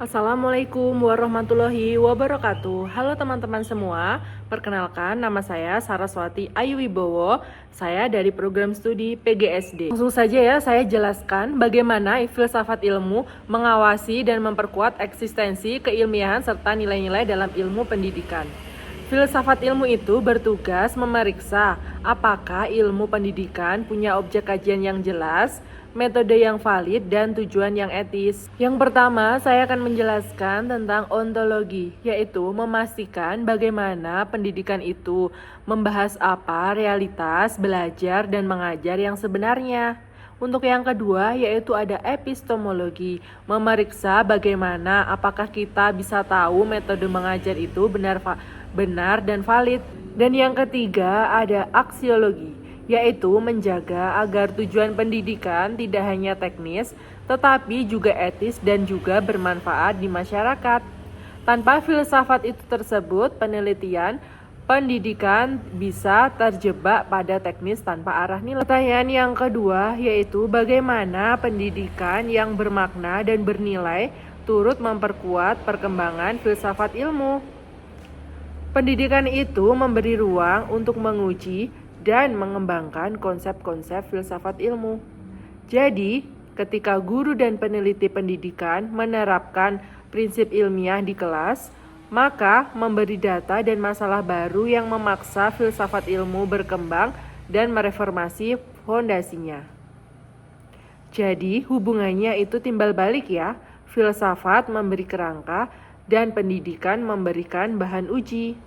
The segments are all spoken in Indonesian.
Assalamualaikum warahmatullahi wabarakatuh. Halo teman-teman semua, perkenalkan nama saya Saraswati Ayu Wibowo. Saya dari program studi PGSD. Langsung saja ya, saya jelaskan bagaimana filsafat ilmu mengawasi dan memperkuat eksistensi keilmiahan serta nilai-nilai dalam ilmu pendidikan. Filsafat ilmu itu bertugas memeriksa apakah ilmu pendidikan punya objek kajian yang jelas, metode yang valid, dan tujuan yang etis. Yang pertama, saya akan menjelaskan tentang ontologi, yaitu memastikan bagaimana pendidikan itu membahas apa realitas belajar dan mengajar yang sebenarnya. Untuk yang kedua, yaitu ada epistemologi, memeriksa bagaimana apakah kita bisa tahu metode mengajar itu benar dan valid. Dan yang ketiga ada aksiologi, yaitu menjaga agar tujuan pendidikan tidak hanya teknis, tetapi juga etis dan juga bermanfaat di masyarakat. Tanpa filsafat itu tersebut, penelitian pendidikan bisa terjebak pada teknis tanpa arah nilai. Pertanyaan yang kedua yaitu bagaimana pendidikan yang bermakna dan bernilai turut memperkuat perkembangan filsafat ilmu. Pendidikan itu memberi ruang untuk menguji dan mengembangkan konsep-konsep filsafat ilmu. Jadi, ketika guru dan peneliti pendidikan menerapkan prinsip ilmiah di kelas, maka memberi data dan masalah baru yang memaksa filsafat ilmu berkembang dan mereformasi fondasinya. Jadi, hubungannya itu timbal balik ya. Filsafat memberi kerangka dan pendidikan memberikan bahan uji.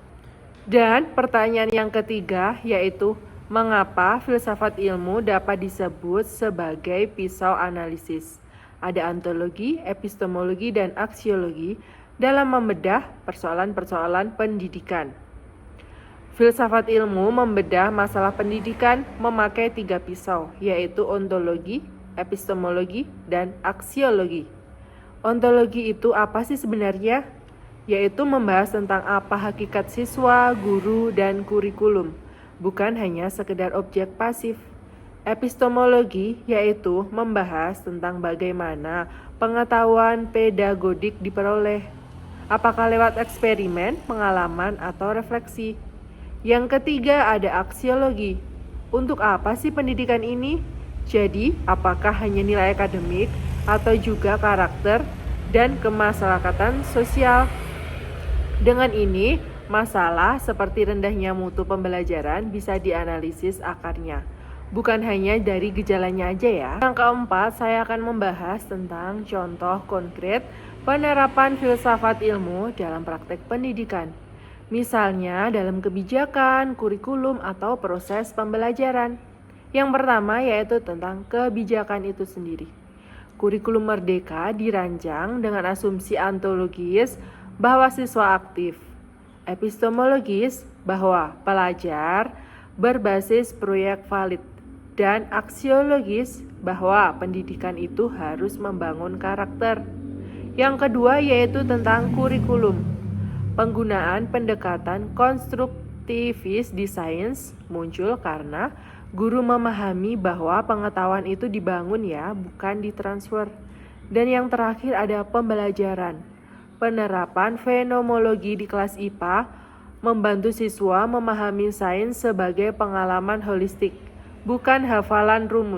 Dan pertanyaan yang ketiga yaitu mengapa filsafat ilmu dapat disebut sebagai pisau analisis? Ada ontologi, epistemologi, dan aksiologi dalam membedah persoalan-persoalan pendidikan. Filsafat ilmu membedah masalah pendidikan memakai 3 pisau, yaitu ontologi, epistemologi, dan aksiologi. Ontologi itu apa sih sebenarnya? Yaitu membahas tentang apa hakikat siswa, guru, dan kurikulum, bukan hanya sekedar objek pasif. Epistemologi yaitu membahas tentang bagaimana pengetahuan pedagodik diperoleh, apakah lewat eksperimen, pengalaman, atau refleksi. Yang ketiga ada aksiologi. Untuk apa sih pendidikan ini? Jadi, apakah hanya nilai akademik atau juga karakter dan kemasyarakatan sosial? Dengan ini, masalah seperti rendahnya mutu pembelajaran bisa dianalisis akarnya, bukan hanya dari gejalanya aja ya. Yang keempat, saya akan membahas tentang contoh konkret penerapan filsafat ilmu dalam praktek pendidikan. Misalnya dalam kebijakan, kurikulum, atau proses pembelajaran. Yang pertama yaitu tentang kebijakan itu sendiri. Kurikulum merdeka dirancang dengan asumsi ontologis bahwa siswa aktif, epistemologis bahwa pelajar berbasis proyek valid, dan aksiologis bahwa pendidikan itu harus membangun karakter. Yang kedua yaitu tentang kurikulum. Penggunaan pendekatan konstruktivis di sains muncul karena guru memahami bahwa pengetahuan itu dibangun ya, bukan ditransfer. Dan yang terakhir ada pembelajaran. Penerapan fenomenologi di kelas IPA membantu siswa memahami sains sebagai pengalaman holistik, bukan hafalan rumus.